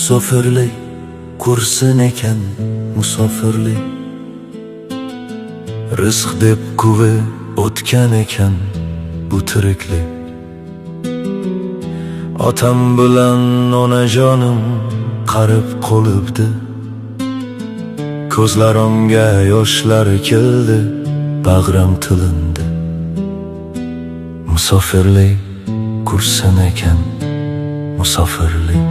Musofirlik kursin ekan, musofirlik rizq deb kuvi o'tgan ekan bu tiriklik. Otam bilan onajonim qarib qolibdi, ko'zlarimga yoshlar keldi, bag'rim tilindi. Musofirlik kursin ekan, musofirlik.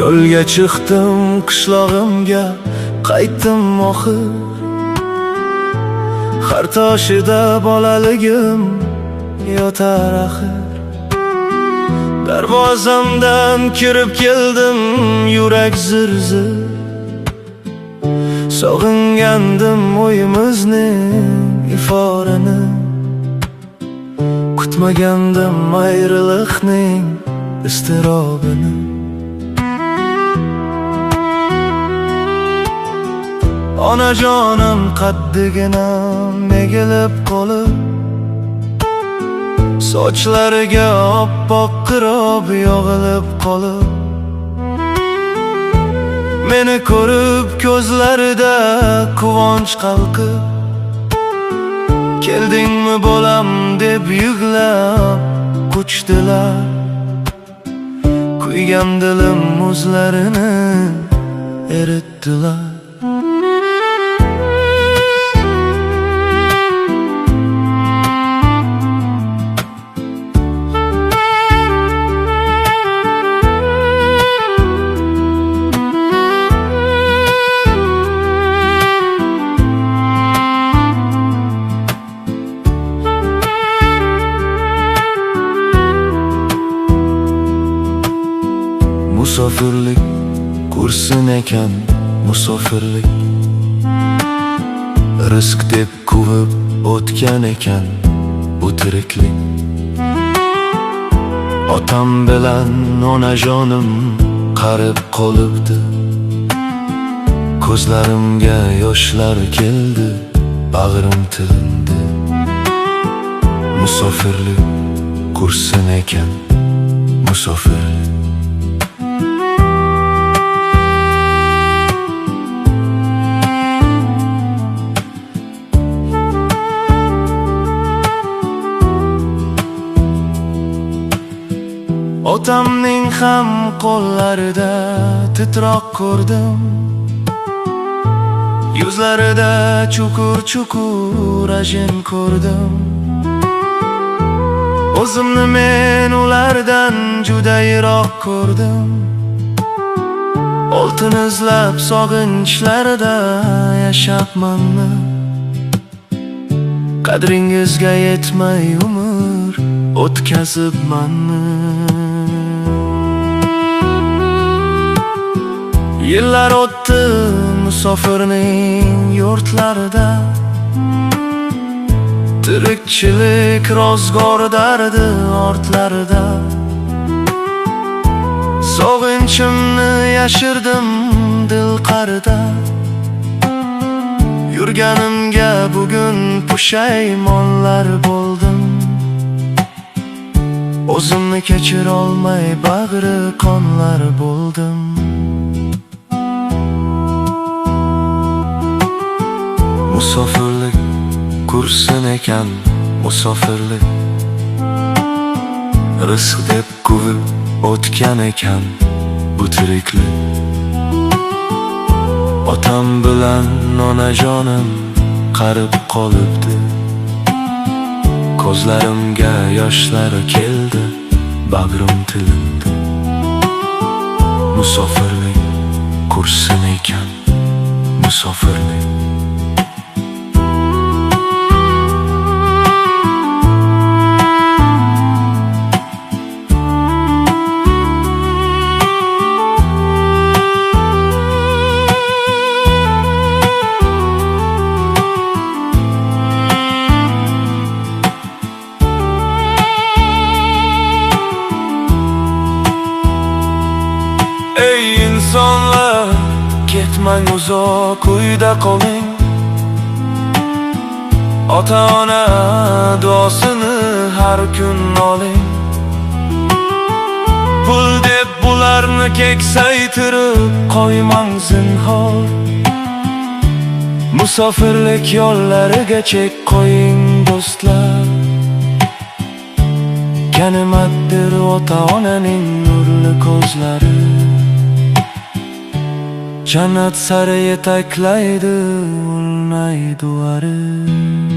Yo'lga chiqdim qishlog'imga, qaytdim oxir. Har toshida bolaligim yotar axir. Darvozamdan kirib keldim, yurak zir-zir. Sog'ingandim o'yimizning iforini, kutmagandim ayriliqning iztirobini. Onajonim qaddigina egilib qolib, sochlariga oppoq qirob yog'ilib qolib, meni ko'rib ko'zlarida quvonch qalqib, keldingmi bolam deb yuglab quchdilar. Kuygan dilim muzlarini eritdilar. Musofirlik kursin ekan, musofirlik rizq deb kuvib o'tgan ekan bu tiriklik. Otam bilan onajonim qarib qolibdi, ko'zlarimga yoshlar keldi, bag'rim tilindi. Musofirlik kursin ekan, musofirlik. Otamning ham qo'llarida titroq ko'rdim, yuzlarida chukur-chukur ajin ko'rdim. O'zimni men ulardan juda yiroq ko'rdim. Oltin izlab sog'inchlarda yashabmanmi? Qadringizga yetmay umr o'tkazibmanmi? Yillar o'tdi musofirning yurtlarida, tirikchilik rozg'or dardi ortlarida. Sog'inchimni yashirdim dil qarida, yurganimga bugun pushaymonlar bo'ldim. O'zimni kechirolmay bag'ri qonlar bo'ldim. Musofirlik kursin ekan, musofirlik rizq deb kuvib o'tgan ekan bu tiriklik. Otam bilan onajonim qarib qolibdi, ko'zlarimga yoshlar keldi, bag'rim tilindi. Musofirlik kursin ekan, musofirlik. insonlar, ketmang uzoq, uyda qoling. Ota-ona duosini har kun oling. pul deb bularni keksaytirib qo'ymang zinhor. Musofirlik yo'llariga chek qo'ying do'stlar. Kanimatdir ota-onaning nurli ko'zlari, jannat sari yetaklaydi ulnay duari.